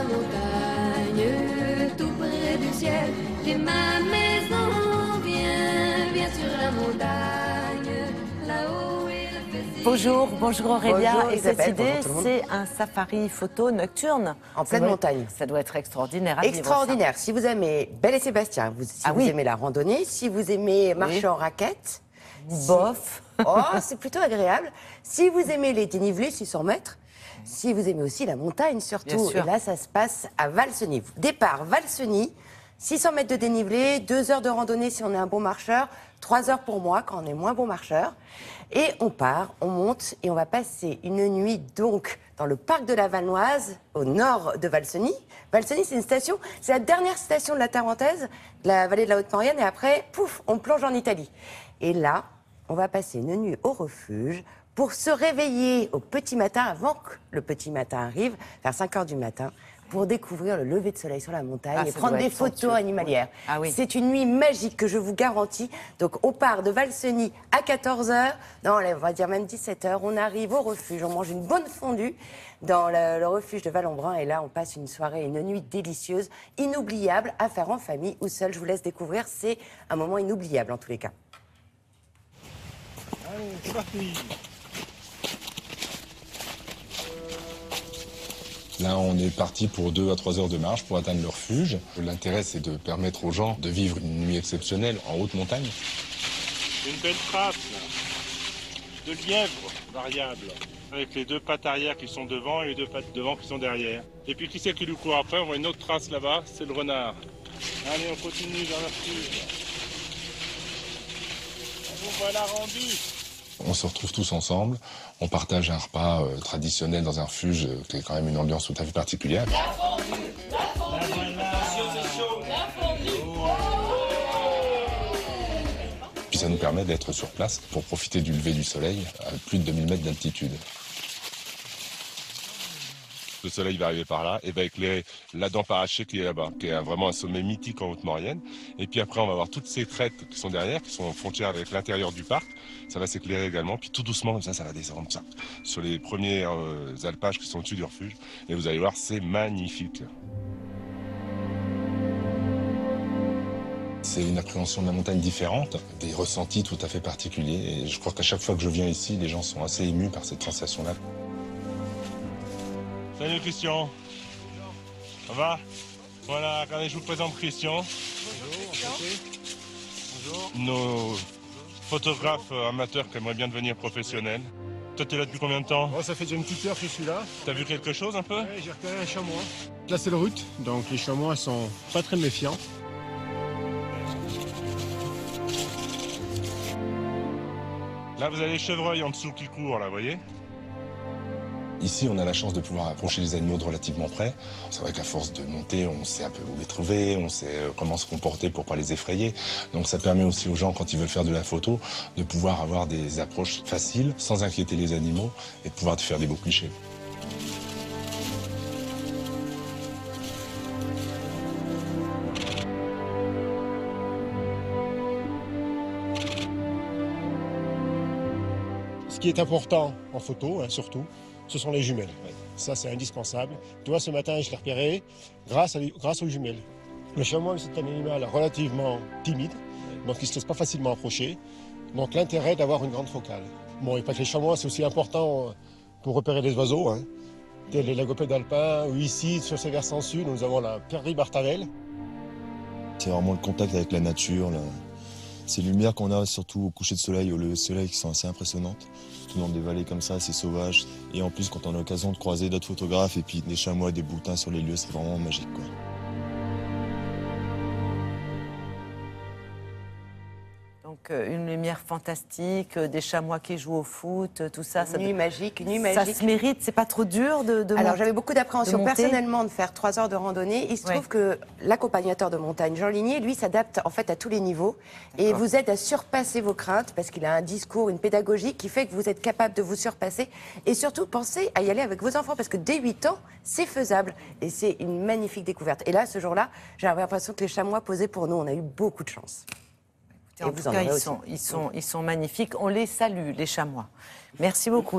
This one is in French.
montagne, tout près du ciel. J'ai ma maison bien sur la montagne, là-haut est le festival. Bonjour Aurélia. Bonjour, et cette Isabelle, idée, bonjour tout le monde. c'est un safari photo nocturne. En pleine montagne. Ça doit être extraordinaire à vivre, Extraordinaire. Si vous aimez Belle et Sébastien, si vous aimez la randonnée, si vous aimez marcher en raquette, Bof. Oh, c'est plutôt agréable. Si vous aimez les dénivelés, 600 mètres, si vous aimez aussi la montagne surtout, Bien sûr. et là ça se passe à Valseny. Départ Valseny, 600 mètres de dénivelé, 2 heures de randonnée si on est un bon marcheur, 3 heures pour moi quand on est moins bon marcheur. Et on part, on monte et on va passer une nuit donc dans le parc de la Vanoise, au nord de Valseny. Valseny, c'est une station, c'est la dernière station de la Tarentaise, de la vallée de la Haute-Maurienne, et après, pouf, on plonge en Italie. Et là, on va passer une nuit au refuge pour se réveiller au petit matin, avant que le petit matin arrive, vers 5 heures du matin, pour découvrir le lever de soleil sur la montagne et prendre des photos animalières. Ah oui. C'est une nuit magique que je vous garantis. Donc on part de Valseny à 14 h, non, on va dire même 17 h, on arrive au refuge, on mange une bonne fondue dans le refuge de Val-en-Brun et là on passe une soirée, une nuit délicieuse, inoubliable à faire en famille ou seul. Je vous laisse découvrir, c'est un moment inoubliable en tous les cas. Allez, c'est parti. Là, on est parti pour 2 à 3 heures de marche pour atteindre le refuge. L'intérêt, c'est de permettre aux gens de vivre une nuit exceptionnelle en haute montagne. Une belle trace là, de lièvre variable, avec les 2 pattes arrière qui sont devant et les 2 pattes devant qui sont derrière. Et puis qui c'est qui lui court après? On voit une autre trace là-bas, c'est le renard. Allez, on continue vers le refuge. Vous voilà rendu. On se retrouve tous ensemble, on partage un repas traditionnel dans un refuge qui est quand même une ambiance tout à fait particulière. Puis ça nous permet d'être sur place pour profiter du lever du soleil à plus de 2000 mètres d'altitude. Le soleil va arriver par là et va éclairer la dent parachée qui est là-bas, qui est vraiment un sommet mythique en Haute-Maurienne. Et puis après, on va voir toutes ces crêtes qui sont derrière, qui sont en frontière avec l'intérieur du parc. Ça va s'éclairer également. Puis tout doucement, comme ça va descendre ça, sur les premiers alpages qui sont au-dessus du refuge. Et vous allez voir, c'est magnifique. C'est une appréhension de la montagne différente, des ressentis tout à fait particuliers. Et je crois qu'à chaque fois que je viens ici, les gens sont assez émus par cette sensation-là. Salut Christian. Ça va? Voilà, regardez, je vous présente Christian. Bonjour. Nos photographes amateurs qui aimeraient bien devenir professionnels. Toi, tu es là depuis combien de temps? Bon, ça fait déjà une petite heure que je suis là. T'as vu quelque chose un peu? Ouais, j'ai repéré un chamois. Là, c'est le rut, donc les chamois sont pas très méfiants. Là, vous avez les chevreuils en dessous qui courent, là, vous voyez? Ici, on a la chance de pouvoir approcher les animaux de relativement près. C'est vrai qu'à force de monter, on sait un peu où les trouver, on sait comment se comporter pour pas les effrayer. Donc ça permet aussi aux gens, quand ils veulent faire de la photo, de pouvoir avoir des approches faciles, sans inquiéter les animaux, et de pouvoir faire des beaux clichés. Ce qui est important en photo, surtout, ce sont les jumelles. Ça, c'est indispensable. Tu vois, ce matin, je l'ai repéré grâce aux jumelles. Le chamois, c'est un animal relativement timide, donc il ne se laisse pas facilement approcher. Donc l'intérêt d'avoir une grande focale. Bon, et pas que les chamois, c'est aussi important pour repérer les oiseaux, tels les lagopèdes alpins, ou ici, sur ces versants sud, nous avons la pierrerie Bartavel. C'est vraiment le contact avec la nature, ces lumières qu'on a, surtout au coucher de soleil, au lever de soleil, qui sont assez impressionnantes. Surtout dans des vallées comme ça, assez sauvages. Et en plus, quand on a l'occasion de croiser d'autres photographes et puis des chamois, des boutins sur les lieux, c'est vraiment magique, quoi. Donc une lumière fantastique, des chamois qui jouent au foot, tout ça. Une nuit magique, une nuit Ça magique. se mérite, c'est pas trop dur de Alors j'avais beaucoup d'appréhension de monter. personnellement de faire 3 heures de randonnée. Il se trouve que l'accompagnateur de montagne, Jean Ligné, lui s'adapte en fait à tous les niveaux et vous aide à surpasser vos craintes parce qu'il a un discours, une pédagogie qui fait que vous êtes capable de vous surpasser et surtout pensez à y aller avec vos enfants parce que dès 8 ans, c'est faisable et c'est une magnifique découverte. Et là, ce jour-là, j'ai l'impression que les chamois posaient pour nous. On a eu beaucoup de chance. En tout cas, ils sont magnifiques. On les salue, les chamois. Merci beaucoup.